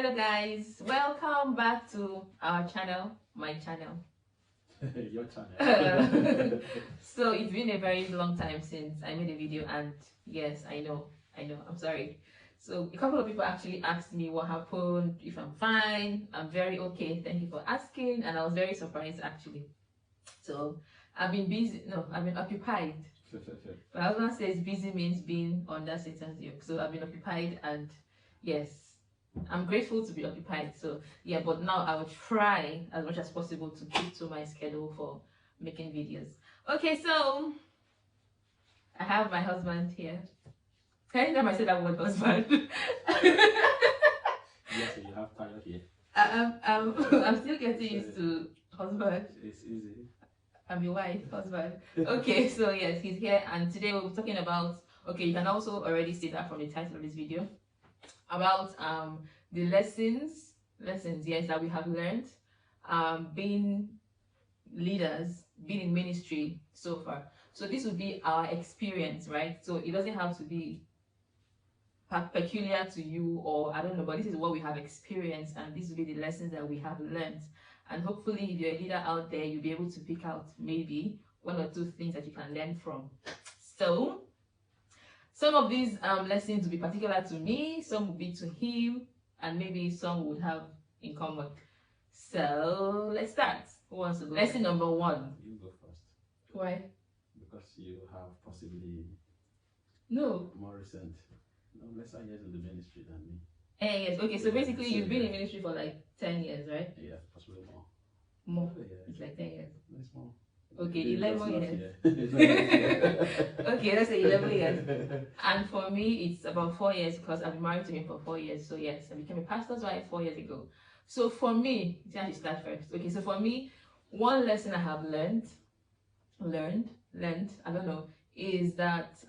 Hello guys, welcome back to our channel, my channel. Your channel. So it's been a very long time since I made a video, and yes, I know, I'm sorry. So a couple of people actually asked me what happened, if I'm fine. I'm very okay, thank you for asking, and I was very surprised actually. So I've been busy, no, I've been occupied. But I was gonna say busy means being under Satan's yoke. So I've been occupied, and yes, I'm grateful to be occupied. So yeah, but now I will try as much as possible to keep to my schedule for making videos. Okay, so I have my husband here. Anytime I say that word husband. Yes, you have Tyler here. I'm still getting used to husband. It's easy. I'm your wife, husband. Okay, so yes, he's here, and today we'll be talking about, okay, you can also already see that from the title of this video, about the lessons, yes, that we have learned being leaders, being in ministry so far. So this would be our experience, right? So it doesn't have to be peculiar to you, or I don't know, but this is what we have experienced, and this will be the lessons that we have learned. And hopefully, if you're a leader out there, you'll be able to pick out maybe one or two things that you can learn from. So some of these lessons will be particular to me, some will be to him, and maybe some would have in common. So let's start. Who wants to go? Lesson number one. You go first. Why? Because you have possibly more recent, lesser years in the ministry than me. Yes. Okay, so basically you've been in ministry for like 10 years, right? Yeah, possibly more. More? Yeah. It's like 10 years. It's more. Okay, 11 years. Yeah. Okay, let's say 11 years. And for me, it's about 4 years, because I've been married to him for 4 years. So yes, I became a pastor's wife 4 years ago. So for me, I should start first. Okay, so for me, one lesson I have learned, I don't know, is that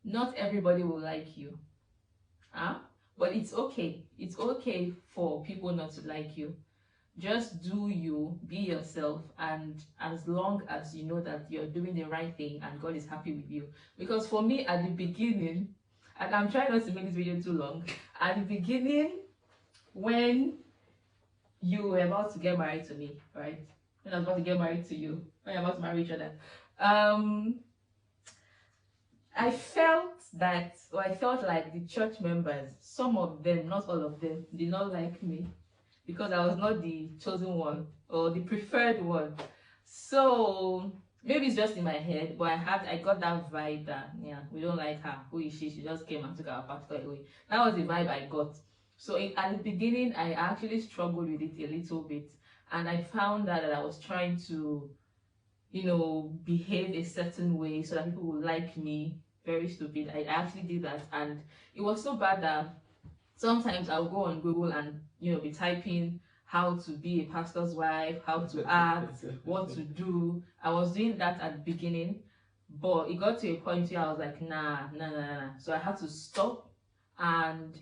not everybody will like you. But it's okay. It's okay for people not to like you. Just do you, be yourself, and as long as you know that you're doing the right thing and God is happy with you. Because for me, at the beginning, and I'm trying not to make this video too long, at the beginning, when you were about to get married to me, right? When I was about to get married to you, when you're about to marry each other, I felt like the church members, some of them, not all of them, did not like me because I was not the chosen one or the preferred one. So maybe it's just in my head, but I got that vibe that, yeah, we don't like her. Who is she? She just came and took our pastor away. That was the vibe I got. So at the beginning, I actually struggled with it a little bit, and I found that I was trying to, behave a certain way so that people would like me. Very stupid. I actually did that, and it was so bad that sometimes I'll go on Google and be typing how to be a pastor's wife, how to act, what to do. I was doing that at the beginning, but it got to a point where I was like, nah. So I had to stop, and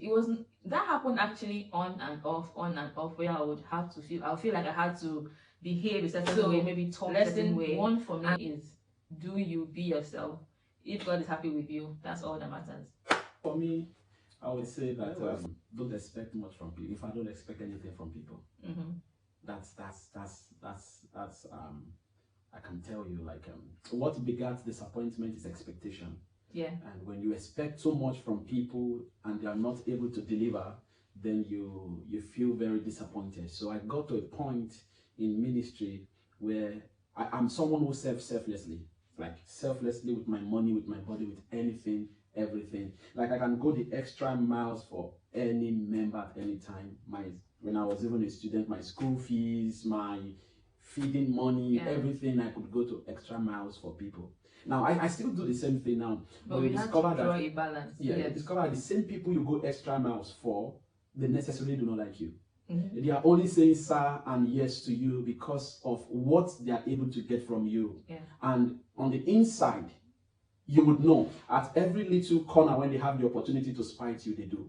that happened actually on and off, where I'll feel like I had to behave a certain way, maybe talk a certain way. One for me is, do you, be yourself. If God is happy with you, that's all that matters. For me, I would say that don't expect much from people. If I don't expect anything from people, that's I can tell you, like, what begets disappointment is expectation. Yeah. And when you expect so much from people and they are not able to deliver, then you feel very disappointed. So I got to a point in ministry where I'm someone who serves selflessly. Like selflessly, with my money, with my body, with anything, everything. Like I can go the extra miles for any member at any time. When I was even a student, my school fees, my feeding money, everything, I could go to extra miles for people. Now I still do the same thing now. But we discover that draw a balance. Yeah, you discover that the same people you go extra miles for, they necessarily do not like you. They are only saying sir and yes to you because of what they are able to get from you. Yeah. And on the inside, you would know at every little corner when they have the opportunity to spite you, they do.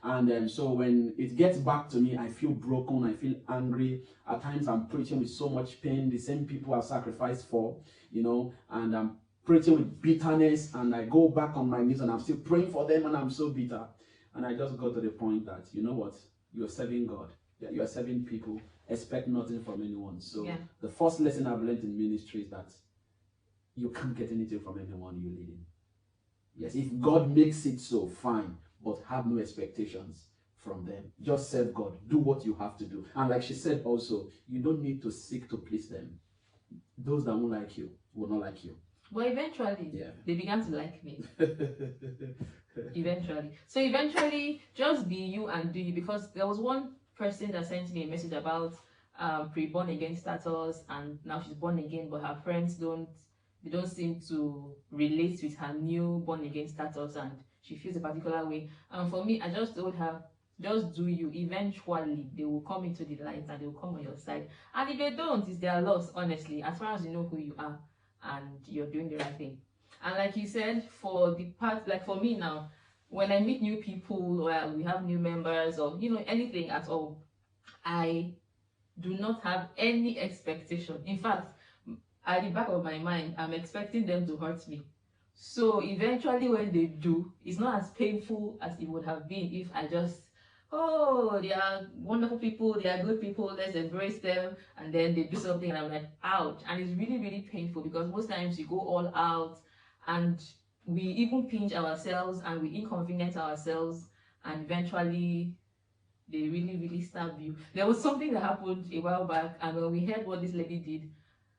And so when it gets back to me, I feel broken, I feel angry. At times I'm preaching with so much pain, the same people I've sacrificed for, and I'm preaching with bitterness, and I go back on my knees and I'm still praying for them, and I'm so bitter. And I just got to the point that, you know what, you're serving God, you're serving people, expect nothing from anyone. So the first lesson I've learned in ministry is that you can't get anything from anyone you're leading. Yes, if God makes it so, fine, but have no expectations from them. Just serve God. Do what you have to do. And like she said also, you don't need to seek to please them. Those that won't like you will not like you. But eventually, they began to like me. Eventually. So eventually, just be you and do you. Because there was one person that sent me a message about pre-born again status, and now she's born again, but her friends don't seem to relate with her new born again status, and she feels a particular way. And for me, I just told her, just do you. Eventually they will come into the light and they will come on your side. And if they don't, it's their loss, honestly, as far as you know who you are and you're doing the right thing. And like you said, for the part, like for me now, when I meet new people or we have new members or anything at all, I do not have any expectation. In fact, at the back of my mind, I'm expecting them to hurt me. So eventually when they do, it's not as painful as it would have been if I just, oh, they are wonderful people, they are good people, let's embrace them, and then they do something and I'm like, ouch. And it's really, really painful because most times you go all out and we even pinch ourselves and we inconvenience ourselves, and eventually they really, really stab you. There was something that happened a while back, and when we heard what this lady did,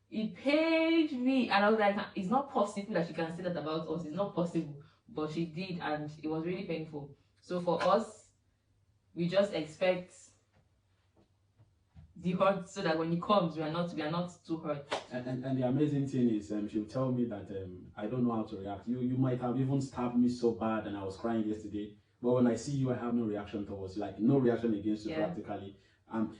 it pained me, and I was like, it's not possible that she can say that about us. It's not possible, but she did, and it was really painful. So for us, we just expect the hurt so that when it comes, we are not too hurt. And the amazing thing is, she'll tell me that I don't know how to react. You might have even stabbed me so bad, and I was crying yesterday. But when I see you, I have no reaction towards you, like no reaction against you practically.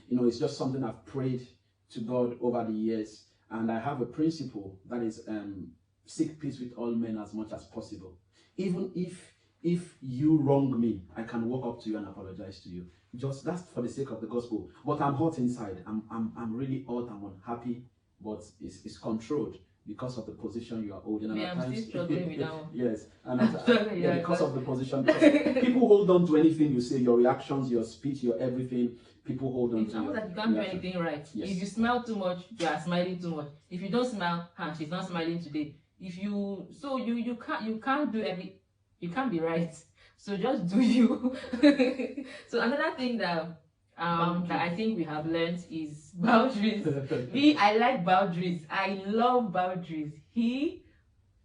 It's just something I've prayed to God over the years. And I have a principle that is seek peace with all men as much as possible. Even if you wrong me, I can walk up to you and apologize to you. Just that's for the sake of the gospel. But I'm hot inside. I'm really hot. I'm unhappy. But it's controlled because of the position you are holding. And I'm still struggling with that one. Yes, and because of the position. Because people hold on to anything you say, your reactions, your speech, your everything. People hold on to you. Like you can't do anything right. Yes. If you smile too much, you are smiling too much. If you don't smile, she's not smiling today. If you can't do you can't be right. So just do you. So another thing that I think we have learned is boundaries. I like boundaries. I love boundaries. He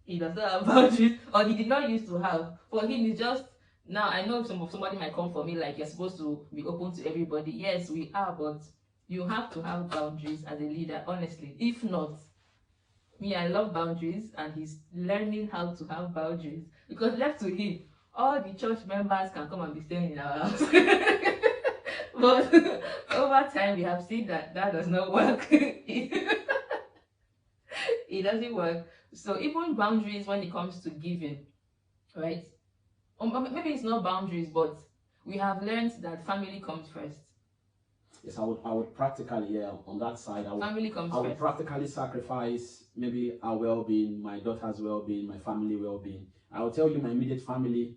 does not have boundaries, or he did not used to have. For him, it's just. Now, I know somebody might come for me like you're supposed to be open to everybody. Yes, we are, but you have to have boundaries as a leader, honestly. If not, I love boundaries, and he's learning how to have boundaries. Because left to him, all the church members can come and be staying in our house. But over time, we have seen that does not work. It doesn't work. So even boundaries when it comes to giving, right? Maybe it's not boundaries, but we have learned that family comes first. Yes, I would practically, on that side, I would practically sacrifice maybe our well-being, my daughter's well-being, my family well-being. I will tell you, my immediate family,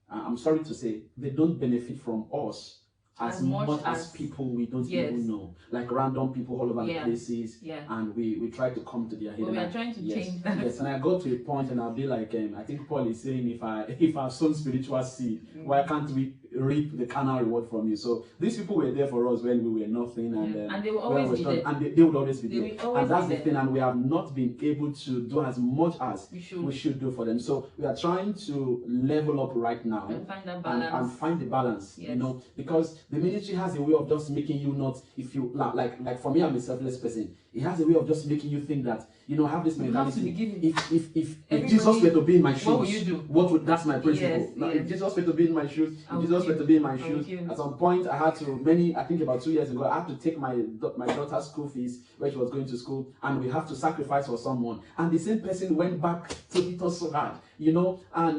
I'm sorry to say, they don't benefit from us as much as people we don't even know, like random people all over the places, and we try to come to their head. But we are trying to change that. Yes, and I go to a point and I'll be like, I think Paul is saying, if I've sown spiritual seed, why can't we reap the carnal reward from you? So these people were there for us when we were nothing, and they will always be there. And they would always be there. And that's the thing, and we have not been able to do as much as we should do for them. So we are trying to level up right now and find that balance. And find the balance, because the ministry has a way of just making you not, if you like for me, I'm a selfless person. It has a way of just making you think that, have this mentality. If Jesus were to be in my shoes, what would you do? That's my principle. Yes. If Jesus were to be in my shoes, at some point I think about 2 years ago, I had to take my daughter's school fees where she was going to school, and we have to sacrifice for someone. And the same person went back to hit us so hard, and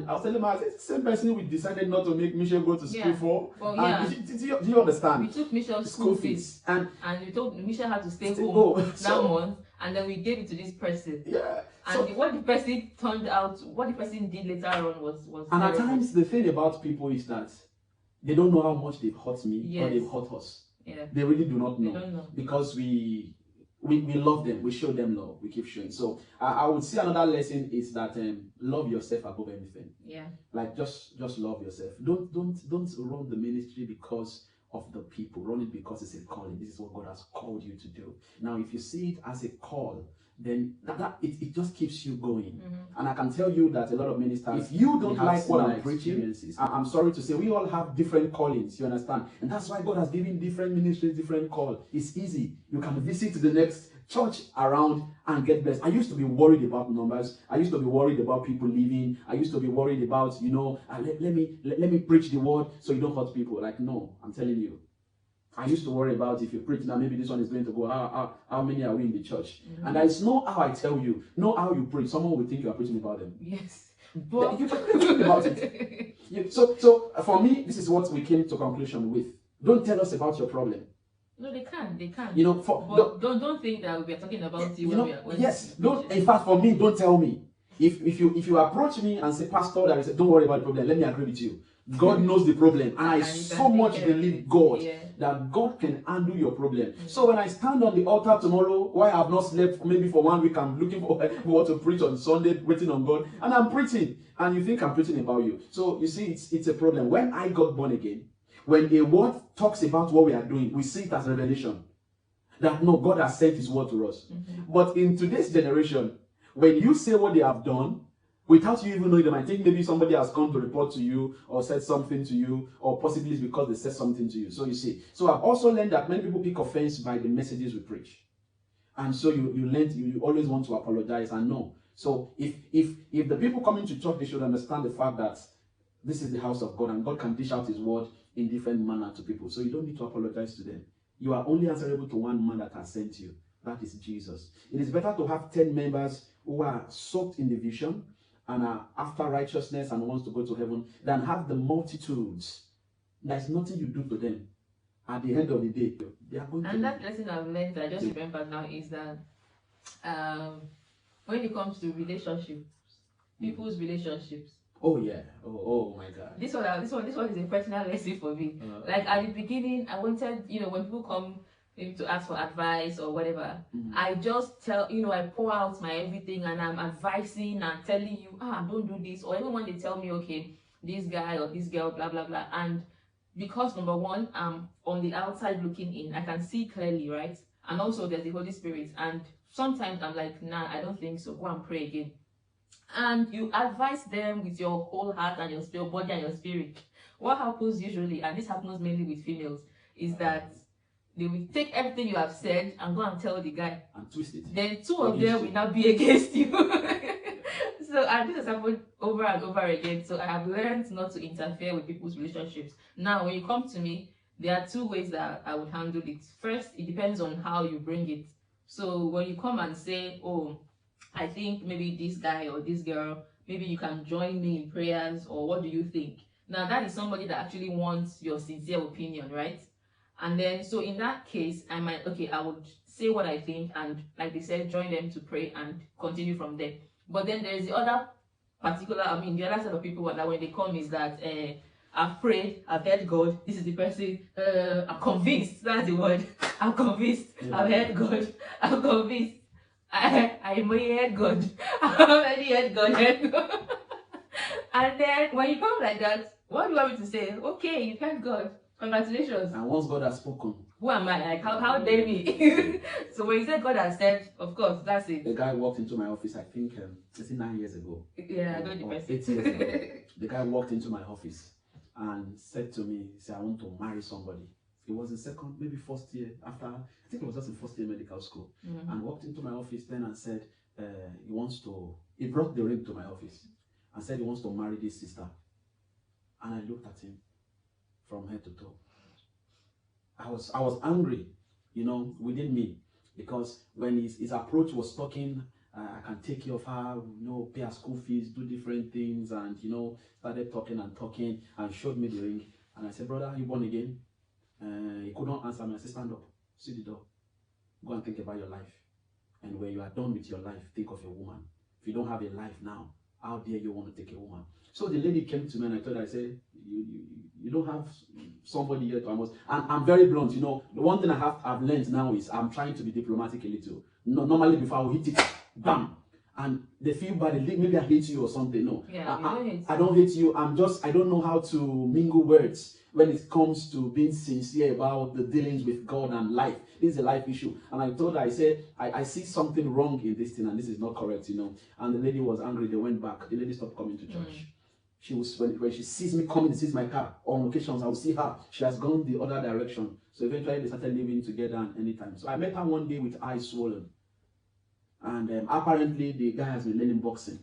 I was telling her, it's the same person we decided not to make Michelle go to school for. Well, do you understand? We took Michelle's school fees, and we told Michelle had to stay home that month, and then we gave it to this person. Yeah. And So, what the person turned out, what the person did later on was and at terrible. times the thing about people is that they don't know how much they've hurt me or Yes. they've hurt us. Yeah. They really do not know. They don't know. Because we love them, we show them love, we keep showing. So I would say another lesson is that love yourself above anything. Yeah. Like just love yourself. Don't run the ministry because of the people. Run it because it's a calling. This is what God has called you to do. Now, if you see it as a call, then it just keeps you going. And I can tell you that a lot of ministers, if you don't like what I'm preaching, I'm sorry to say, we all have different callings, you understand? And that's why God has given different ministries, different call. It's easy. You can visit the next church around and get blessed. I used to be worried about numbers. I used to be worried about people leaving. I used to be worried about, let me preach the word so you don't hurt people. Like, no, I'm telling you. I used to worry about if you preach now, maybe this one is going to go, how many are we in the church? And that is not how I tell you, not how you preach. Someone will think you are preaching about them. Yes. But you talk about it. So for me, this is what we came to conclusion with. Don't tell us about your problem. No, they can't. They can't. But don't think that we are talking about you. Yes. Don't. In fact, for me, don't tell me. If you approach me and say, Pastor, don't worry about the problem. Let me agree with you. God knows the problem, and I so much believe God that God can handle your problem. So when I stand on the altar tomorrow, why I have not slept maybe for 1 week, I'm looking for what to preach on Sunday, waiting on God, and I'm preaching, and you think I'm preaching about you. So you see, it's a problem. When I got born again, when a word talks about what we are doing, we see it as revelation. That no, God has sent His word to us. But in today's generation, when you say what they have done, without you even knowing them, I think maybe somebody has come to report to you or said something to you, or possibly it's because they said something to you. So you see. So I've also learned that many people pick offense by the messages we preach. And so you always want to apologize and no. So if the people coming to church, they should understand the fact that this is the house of God and God can dish out His word in different manner to people. So you don't need to apologize to them. You are only answerable to one man that has sent you. That is Jesus. It is better to have 10 members who are soaked in the vision and are after righteousness and wants to go to heaven than have the multitudes. There's nothing you do to them. At the end of the day, they are going to... And that lesson I've learned, I just remember now, is that when it comes to relationships, people's relationships. Oh yeah. Oh my God. This one is a personal lesson for me. Like at the beginning, I wanted, when people come to ask for advice or whatever, I just tell, I pour out my everything and I'm advising and telling you, don't do this. Or even when they tell me, okay, this guy or this girl, blah, blah, blah. And because number one, I'm on the outside looking in, I can see clearly, right? And also there's the Holy Spirit. And sometimes I'm like, nah, I don't think so. Go and pray again. And you advise them with your whole heart and your body and your spirit. What happens usually, and this happens mainly with females, is that they will take everything you have said and go and tell the guy. And twist it. Then two of them will now be against you. So, and this has happened over and over again. So I have learned not to interfere with people's relationships. Now, when you come to me, there are two ways that I would handle it. First, it depends on how you bring it. So when you come and say, oh, I think maybe this guy or this girl, maybe you can join me in prayers, or what do you think? Now, that is somebody that actually wants your sincere opinion, right? And then, so in that case, I would say what I think and, like they said, join them to pray and continue from there. But then there's the other the other set of people that when they come is that I've prayed, I've heard God, this is the person, I'm convinced, that's the word, I'm convinced, I've heard God, I'm convinced, I may heard God, I've already heard God. And then when you come like that, what do you want me to say? Okay, you heard God. Congratulations. And once God has spoken, who am I? Like, how dare me? So when you say God has said, of course, that's it. The guy walked into my office, I think, 9 years ago. Yeah, I know the person. 8 years ago. The guy walked into my office and said to me, he said, I want to marry somebody. It was in second, maybe first year after, I think it was just in first year medical school. And walked into my office then and said, he brought the ring to my office and said he wants to marry this sister. And I looked at him from head to toe. I was angry, within me, because when his approach was talking, I can take care of her, pay her school fees, do different things, and started talking and showed me the ring. And I said, brother, are you born again? He could not answer me. I said, stand up, see the door, go and think about your life. And when you are done with your life, think of a woman. If you don't have a life now, how dare you want to take a woman? So the lady came to me and I told her, I said, you don't have somebody yet to almost. And I'm very blunt, you know. The one thing I've learned now is I'm trying to be diplomatic a little. No, normally before I will hit it, bam. And they feel bad, maybe I hate you or something. No, I don't hate you. I don't know how to mingle words when it comes to being sincere about the dealings with God and life. This is a life issue. And I told her, I said, I see something wrong in this thing and this is not correct, you know. And the lady was angry. They went back. The lady stopped coming to church. She was, when she sees me coming, sees my car, on occasions, I will see her. She has gone the other direction. So eventually they started living together and anytime. So I met her one day with eyes swollen. And apparently the guy has been learning boxing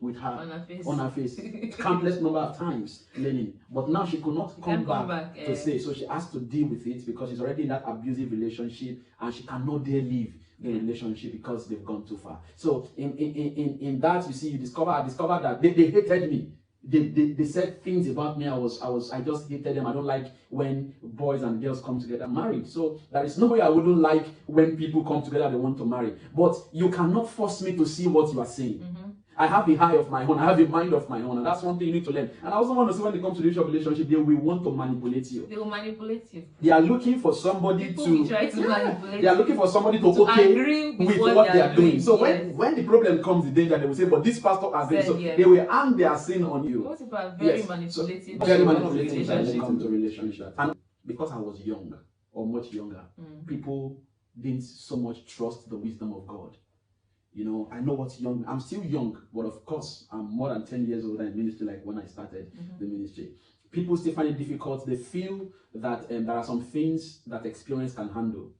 with her on her face countless number of times learning. But now she could not come back to say. So she has to deal with it because she's already in that abusive relationship and she cannot dare leave the relationship because they've gone too far. So in that, you see, I discovered that they hated me. They said things about me. I just hated them. I don't like when boys and girls come together married. So there is no way I wouldn't like when people come together they want to marry. But you cannot force me to see what you are saying. I have a eye of my own. I have a mind of my own. And that's one thing you need to learn. And I also want to say when it comes to this relationship, they will want to manipulate you. They will manipulate you. They are looking for somebody to try to manipulate. They are looking for somebody to agree with what they are doing. So when the problem comes, the danger, they will say, but this pastor has been. So they will hang their sin on you. Most people are very manipulative. So, very manipulative when it comes to relationships. And because I was young, or much younger, people didn't so much trust the wisdom of God. You know, I know what's young. I'm still young, but of course, I'm more than 10 years older in ministry, like when I started the ministry. People still find it difficult. They feel that there are some things that experience can handle,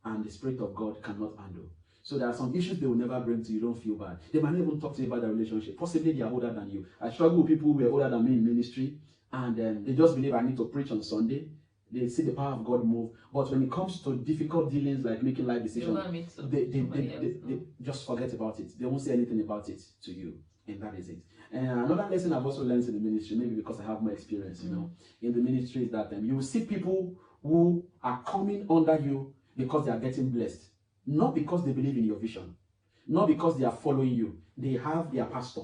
and the Spirit of God cannot handle. So there are some issues they will never bring to you. Don't feel bad. They might not even talk to you about their relationship. Possibly they are older than you. I struggle with people who are older than me in ministry, and they just believe I need to preach on Sunday. They see the power of God move, but when it comes to difficult dealings like making life decisions, they just forget about it. They won't say anything about it to you, and that is it. And another lesson I've also learned in the ministry, maybe because I have more experience, you know, in the ministry, is that you will see people who are coming under you because they are getting blessed, not because they believe in your vision, not because they are following you. They have their pastor.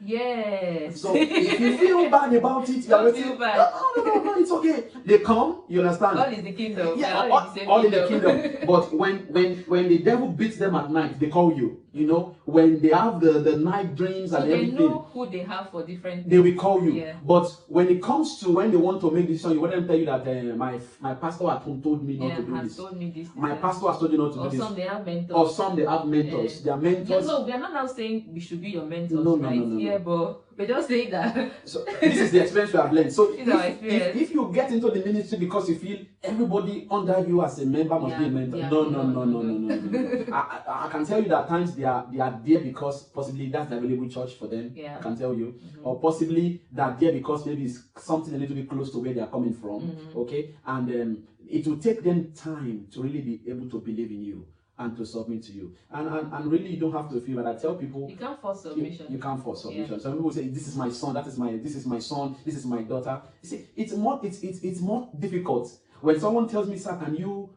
Yes. So if you feel bad about it, you are feel bad. No, it's okay. They come, you understand? All is the kingdom. Yeah, all in the kingdom. But when the devil beats them at night, they call you. You know, when they have the night dreams and everything, they know who they have for different things. They will call you. Yeah. But when it comes to when they want to make decisions, you want them to tell you that my pastor at home told me not to do this. Told me this. My pastor has told you not to do this. Or some they have mentors. Or some they have mentors. Their mentors. Yeah, so we are not now saying we should be your mentors, no, right? No. Yeah, but we're just saying that. So this is the experience we have learned. So if you get into the ministry because you feel everybody under you as a member must be a mentor, no. I can tell you that at times they are there because possibly that's the available church for them. Yeah. I can tell you, or possibly they're there because maybe it's something a little bit close to where they are coming from. Okay, and it will take them time to really be able to believe in you and to submit to you, and really you don't have to feel that. I tell people you can't force submission. You can't force submission. Some people say this is my son, this is my son, this is my daughter. You see, it's more difficult when someone tells me, sir, can you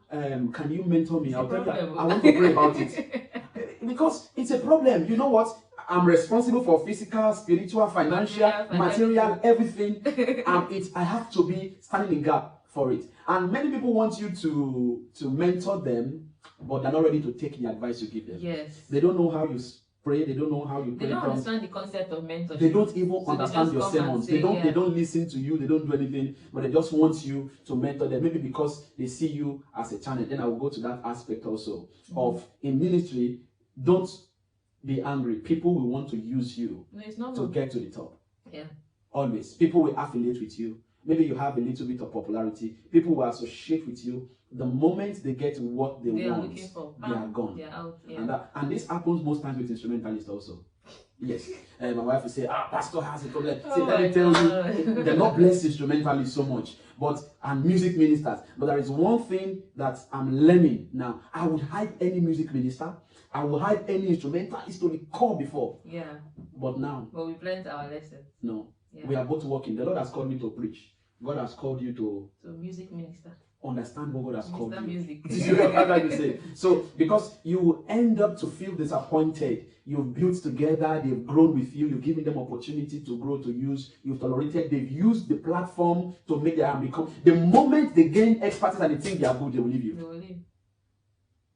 mentor me? I'll tell you, I want to pray about it because it's a problem. You know what? I'm responsible for physical, spiritual, financial, material, everything, and I have to be standing in gap for it. And many people want you to mentor them, but they're not ready to take the advice you give them. Yes. They don't know how you pray. They don't know how you pray. They don't understand the concept of mentorship. They don't even understand your sermons. They don't listen to you. They don't do anything, but they just want you to mentor them. Maybe because they see you as a channel. Then I will go to that aspect also of in ministry. Don't be angry. People will want to use you to get to the top. Yeah. Always. People will affiliate with you. Maybe you have a little bit of popularity. People will associate with you. The moment they get what they want, they are gone. They are out. Yeah. And this happens most times with instrumentalists also. Yes. My wife will say, pastor has a problem. See, let me tell you, they're not blessed instrumentalists so much, and music ministers. But there is one thing that I'm learning now. I would hide any music minister. I will hide any instrumentalist to the core before. Yeah. But now. But we've learned our lesson. No. Yeah. We are both working. The Lord has called me to preach. God has called you to music minister. understand what God has called Mr. you. Music. Did you hear what I say? So, because you will end up to feel disappointed. You've built together, they've grown with you, you've given them opportunity to grow, to use, you've tolerated, they've used the platform to make them become. The moment they gain expertise and they think they are good, they will leave you. They will leave.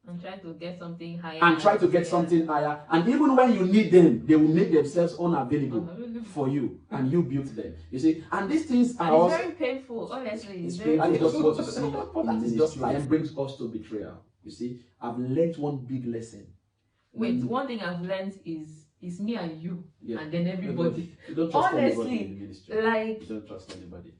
And try to get something higher. And try to get something higher. And even when you need them, they will make themselves unavailable for you. And you built them. You see, and these things are also very painful, honestly. It's very painful. painful. Just what you see. It's just like, it brings us to betrayal. You see, I've learned one big lesson. Wait, one thing I've learned is me and you, and then everybody. You don't trust honestly, anybody in the ministry. like, you don't trust anybody.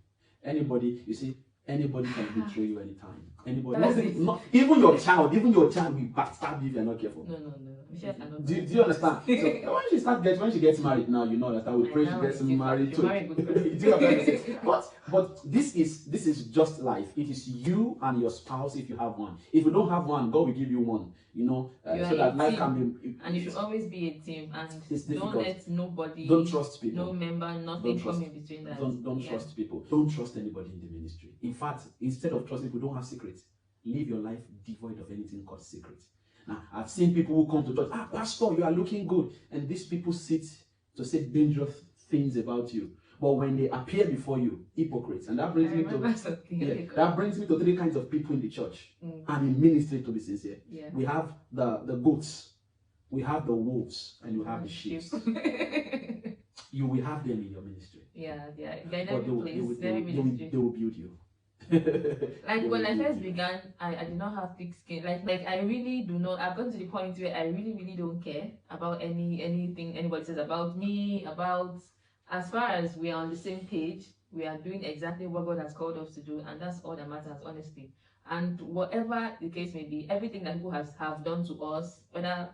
Anybody, you see, anybody can betray you anytime. Anybody, not even your child will backstab you if you're not careful. No. Michelle cannot. Do you understand? So when she gets married now, you know that we pray she gets married too. Do you understand? But this is just life. It is you and your spouse if you have one. If you don't have one, God will give you one. You know, so that life can be. And you should always be a team, and don't let nobody. Don't trust people. No member, nothing come in between that. Don't trust people. Don't trust anybody in the ministry. In fact, instead of trusting people, don't have secrets. Live your life devoid of anything called secret. Now, I've seen people who come to church, pastor, you are looking good. And these people sit to say dangerous things about you. But when they appear before you, hypocrites. And that brings that brings me to three kinds of people in the church and in ministry, to be sincere. Yeah. We have the goats, we have the wolves, and you have the sheep. You will have them in your ministry. Yeah. They will build you. Like when I first began, I did not have thick skin. Like I really do not. I've gotten to the point where I really don't care about anything anybody says about me. About, as far as we are on the same page, we are doing exactly what God has called us to do, and that's all that matters, honestly. And whatever the case may be, everything that people have done to us, whether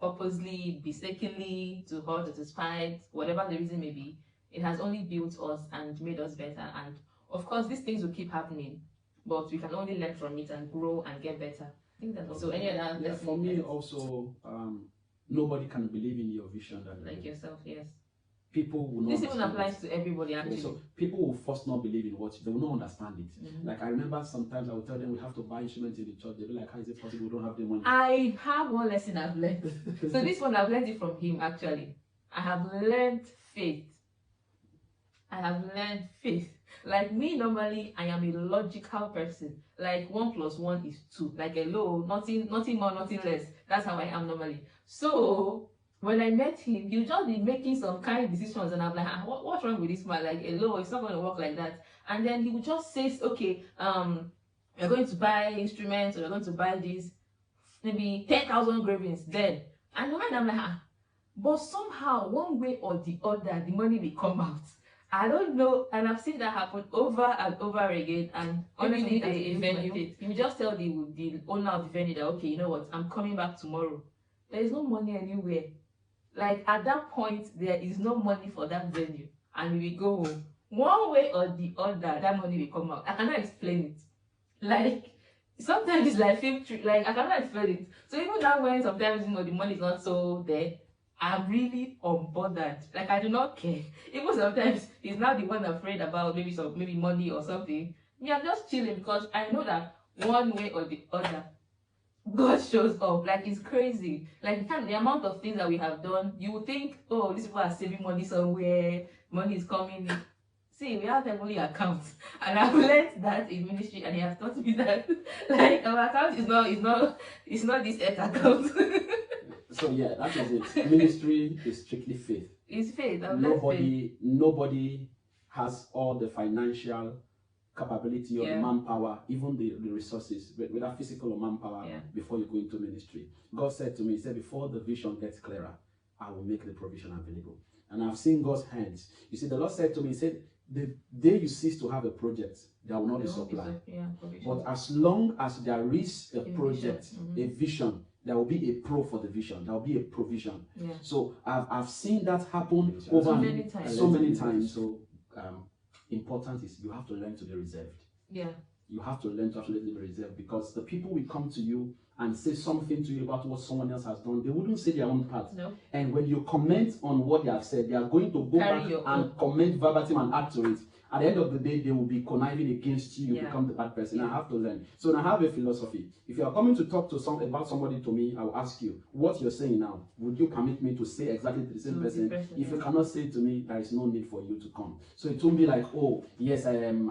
purposely, mistakenly, to hurt or to spite, whatever the reason may be, it has only built us and made us better. And of course, these things will keep happening, but we can only learn from it and grow and get better. I think that's also any other lesson. For me, also, nobody can believe in your vision than like yourself. Yes. People will not. This even applies to everybody, actually. Yeah, so people will first not believe in what they will not understand it. Like I remember sometimes I would tell them we have to buy instruments in the church. They'll be like, how is it possible we don't have the money? I have one lesson I've learned. So this one I've learned it from him, actually. I have learned faith. Like me, normally I am a logical person. Like 1 + 1 is 2. Like hello, nothing more, nothing less. That's how I am normally. So when I met him, he would just be making some kind of decisions, and I'm like, what's wrong with this man? Like hello, it's not going to work like that. And then he would just say, okay, we're going to buy instruments, or we're going to buy these, maybe 10,000 engravings. Then, and I'm like, but somehow, one way or the other, the money will come out. I don't know, and I've seen that happen over and over again. And honestly, a venue, you just tell the owner of the venue that, okay, you know what, I'm coming back tomorrow. There is no money anywhere. Like at that point, there is no money for that venue, and we go home. One way or the other, that money will come out. I cannot explain it. Like sometimes it's like like I cannot explain it. So even now, when sometimes the money is not so there, I'm really unbothered. Like I do not care. Even sometimes he's not the one afraid about maybe money or something. Me, I'm just chilling because I know that one way or the other, God shows up. Like it's crazy. Like the amount of things that we have done, you would think, oh, these people are saving money somewhere, money is coming in. See, we have heavenly accounts, and I've learned that in ministry, and he has taught me that like our account is not this earth account. So yeah, that is it. Ministry is strictly faith. It's faith. Nobody has all the financial capability or the manpower, even the resources, whether physical or manpower, before you go into ministry. God said to me, he said, before the vision gets clearer, I will make the provision available. And I've seen God's hands. You see, the Lord said to me, he said, the day you cease to have a project, there will not be supply. But as long as there is a project, a vision, there will be a pro for the vision. There will be a provision. Yeah. So I've seen that happen over so many times. So important is you have to learn to be reserved. Yeah. You have to learn to absolutely be reserved, because the people will come to you and say something to you about what someone else has done. They wouldn't say their own part. No. And when you comment on what they have said, they are going to go back and comment verbatim and add to it. At the end of the day, they will be conniving against you. You become the bad person. I have to learn. So I have a philosophy. If you are coming to talk to about somebody to me, I will ask you, what you're saying now, would you permit me to say exactly to the same person? If you cannot say it to me, there is no need for you to come. So it won't be like, oh, yes, I am.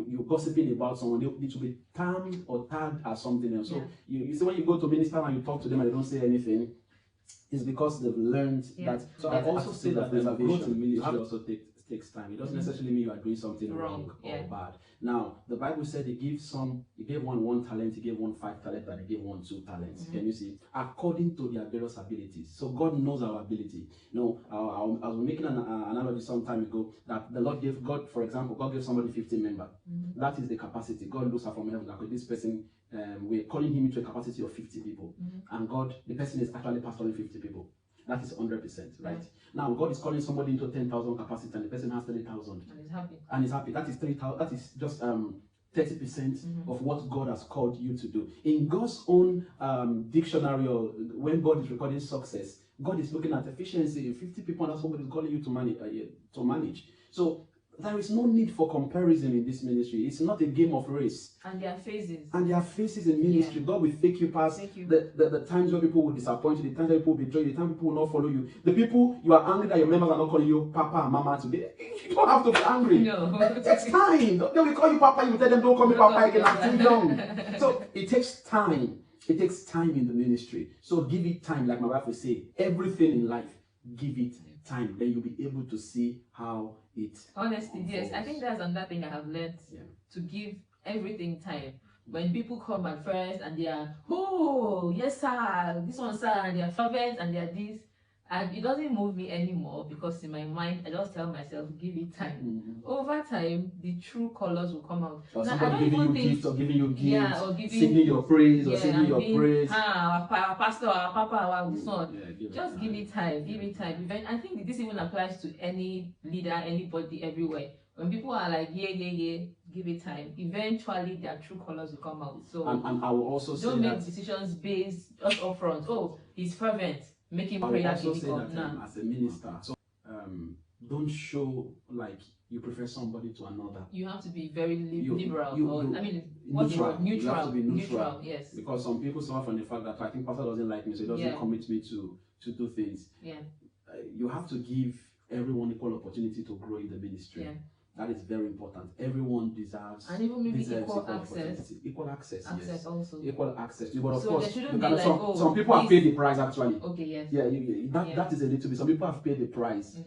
You're gossiping about someone. It will be termed or tagged as something else. So you see, when you go to minister and you talk to them and they don't say anything, it's because they've learned that. So I also say that growth in ministry also takes time. It doesn't necessarily mean you are doing something wrong or bad. Now, the Bible said he gave one talent, he gave one 5 talents, and he gave one 2 talents. Can you see? According to their various abilities. So God knows our ability. I was making an analogy some time ago that the Lord gave for example, God gave somebody 15 members. That is the capacity. God looks at from heaven that this person, we're calling him into a capacity of 50 people. And the person is actually pastoring 50 people. That is 100%, right? Now, God is calling somebody into 10,000 capacity and the person has 30,000. And he's happy. And he's happy. That is 3,000. That is just 30% of what God has called you to do. In God's own dictionary, or when God is recording success, God is looking at efficiency. 50 people, that's what God is calling you to manage. So there is no need for comparison in this ministry. It's not a game of race. And there are phases. And there are phases in ministry. God will take you past the times where people will disappoint you, the times where people will betray you, the times people will not follow you. The people you are angry that your members are not calling you Papa and Mama today. You don't have to be angry. No. It takes time. They will call you Papa, you tell them don't call me Papa again, I'm too young. So it takes time. It takes time in the ministry. So give it time, like my wife will say. Everything in life, give it time. Then you'll be able to see how it honestly unfolds. Yes, I think that's another thing I have learned, to give everything time. When people come at first and they are, oh yes sir, this one sir, and they are fervent and they are this, and it doesn't move me anymore, because in my mind I just tell myself, give it time. Over time the true colors will come out. Or somebody giving you gifts, or giving you gifts, or singing your praise, or singing your praise. Our pastor, our papa, our son. Just give it time. Give it time. I think this even applies to any leader, anybody, everywhere. When people are like, yeah, give it time. Eventually, their true colors will come out. So, and I will also say don't make decisions based just upfront. Oh, he's fervent, making prayer difficult. As a minister, so don't show like you prefer somebody to another. You have to be very liberal. Neutral. You have to be neutral. Yes. Because some people suffer from the fact that I think pastor doesn't like me, so he doesn't commit me to do things. You have to give everyone equal opportunity to grow in the ministry. That is very important. Everyone deserves, and even maybe equal access. Equal access, yes. Also. Equal access. But of course, like, some people have paid the price actually. Okay, yes. That is a little bit. Some people have paid the price.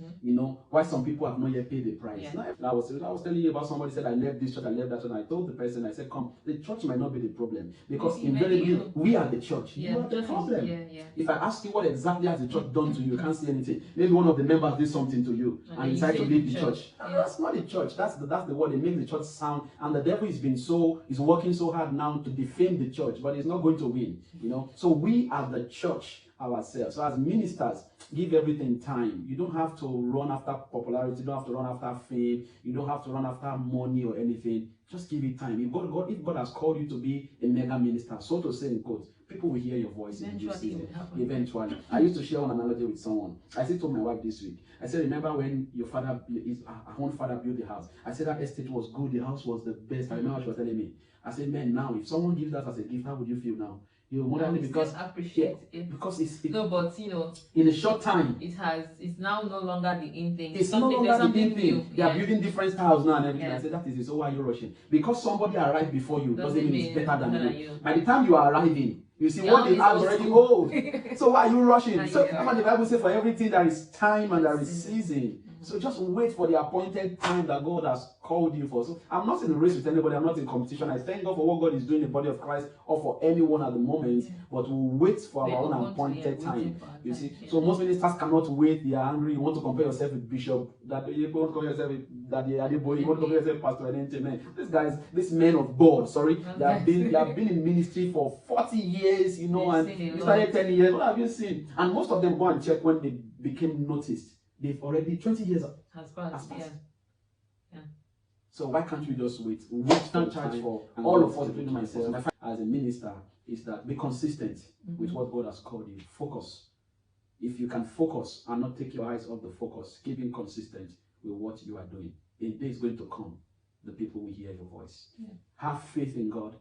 Why some people have not yet paid the price. I was telling you about somebody said I left this church, I left that church, and I told the person, I said, come, the church might not be the problem, because invariably we are the church. You are the problem. If I ask you what exactly has the church done to you, you can't see anything. Maybe one of the members did something to you and you decide to leave the church. That's not the church. That's the word. It makes the church sound, and the devil is working so hard now to defame the church, but he's not going to win. So we are the church ourselves. So as ministers, give everything time. You don't have to run after popularity. You don't have to run after fame. You don't have to run after money or anything. Just give it time. If God has called you to be a mega minister, so to say in quotes, people will hear your voice in due season. Eventually. I used to share one analogy with someone. I said to my wife this week, I said, remember when our own father built the house? I said that estate was good, the house was the best. I remember she was telling me. I said, man, now if someone gives that as a gift, how would you feel now? You more than because appreciate it. Because it's no, but in a short time it's now no longer the in thing. It's no longer the in thing. They are building different styles now and everything. I said that is it. So why are you rushing? Because somebody arrived before you doesn't mean it's better than you. By the time you are arriving, you see what they have already old. So why are you rushing? So the Bible says for everything there is time and there is season. So just wait for the appointed time that God has called you for. So I'm not in a race with anybody. I'm not in competition. I thank God for what God is doing in the body of Christ or for anyone at the moment. But we'll wait for our own appointed time. You see. So most ministers cannot wait. They are angry. You want to compare yourself with Bishop. That you want to compare yourself with Daddy Adeboye. You want to compare yourself with Pastor Enenche. These guys, these men of God, they have been in ministry for 40 years, and you started 10 years. What have you seen? And most of them go and check when they became noticed. They've already 20 years has passed. Yeah. So why can't we just wait? Stand charge for all of us, including myself. As a minister, is that be consistent with what God has called you. Focus. If you can focus and not take your eyes off the focus, keeping consistent with what you are doing. a day is going to come, the people will hear your voice. Yeah. Have faith in God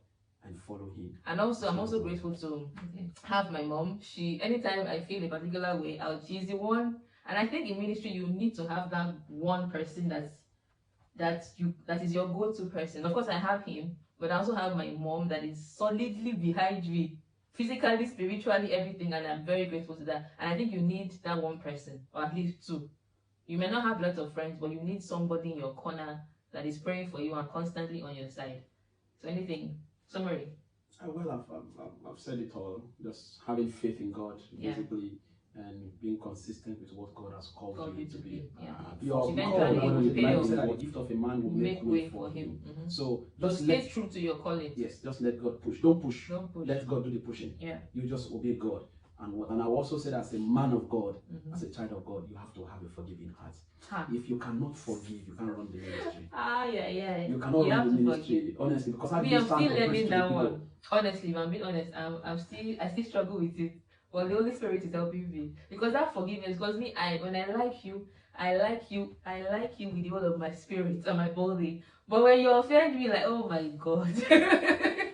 and follow Him. And also, I'm also grateful to have my mom. She, anytime I feel a particular way, she's the one. And I think in ministry, you need to have that one person that is your go-to person. Of course, I have him, but I also have my mom that is solidly behind me, physically, spiritually, everything, and I'm very grateful to that. And I think you need that one person, or at least two. You may not have lots of friends, but you need somebody in your corner that is praying for you and constantly on your side. So anything, summary. Well, I've said it all. Just having faith in God, basically, and being consistent with what God has called you to be. Your the gift of a man will make way for him. So just stay true to your calling. Yes, just let God push. Don't push. Let God do the pushing. Yeah. You just obey God. And I also said, as a man of God, as a child of God, you have to have a forgiving heart. If you cannot forgive, you can't run the ministry. You cannot run the ministry, honestly, because I'm still learning that one. Honestly, if I'm being honest, I still struggle with it. But the Holy Spirit is helping me, because that forgiveness, because when I like you with the whole of my spirit and my body. But when you offend me, like, oh my God.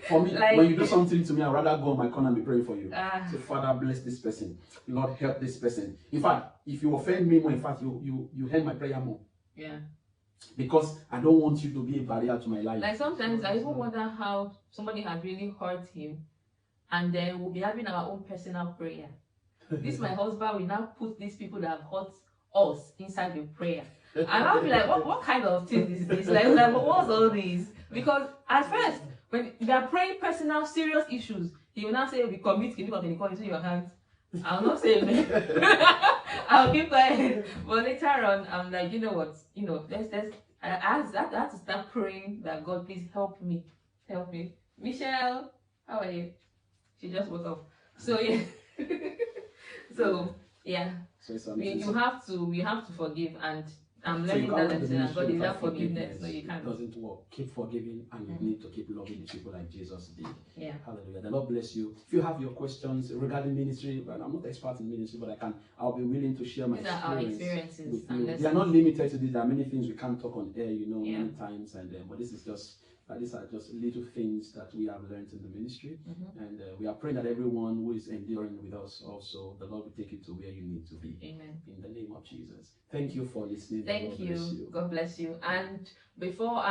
For me, like, when you do something to me, I'd rather go on my corner and be praying for you. Say, Father, bless this person. Lord, help this person. In fact, if you offend me more, in fact, you hear my prayer more. Yeah. Because I don't want you to be a barrier to my life. Like sometimes I even wonder how somebody has really hurt him, and then we'll be having our own personal prayer. This my husband will now put these people that have hurt us inside the prayer. And I'll be like, what kind of thing is this? Like what's all this? Because at first, when we are praying personal, serious issues, he will now say, we commit killing of iniquity into your hands. I'll not say it. I'll keep quiet. But later on, I'm like, you know what? I have to start praying that God, please help me. Help me. Michelle, how are you? She just woke up. So yeah. So yeah. You have to forgive, and I'm learning that lesson. And God is that forgiveness. No, you can't. It doesn't work. Keep forgiving, and you need to keep loving the people like Jesus did. Yeah. Hallelujah. The Lord bless you. If you have your questions regarding ministry, well, I'm not expert in ministry, but I'll be willing to share my experiences with you. They are not limited to this. There are many things we can't talk on air, many times, but this is just. These are just little things that we have learned in the ministry, and we are praying that everyone who is enduring with us also, the Lord will take you to where you need to be. Amen. In the name of Jesus. Thank you for listening. Thank you. God bless you. And before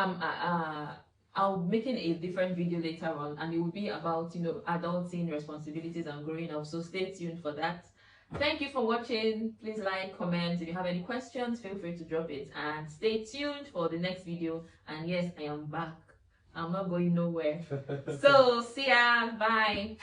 I'll be making a different video later on, and it will be about adulting, responsibilities, and growing up. So stay tuned for that. Thank you for watching. Please like, comment. If you have any questions, feel free to drop it. And stay tuned for the next video. And yes, I am back. I'm not going nowhere. So, see ya. Bye.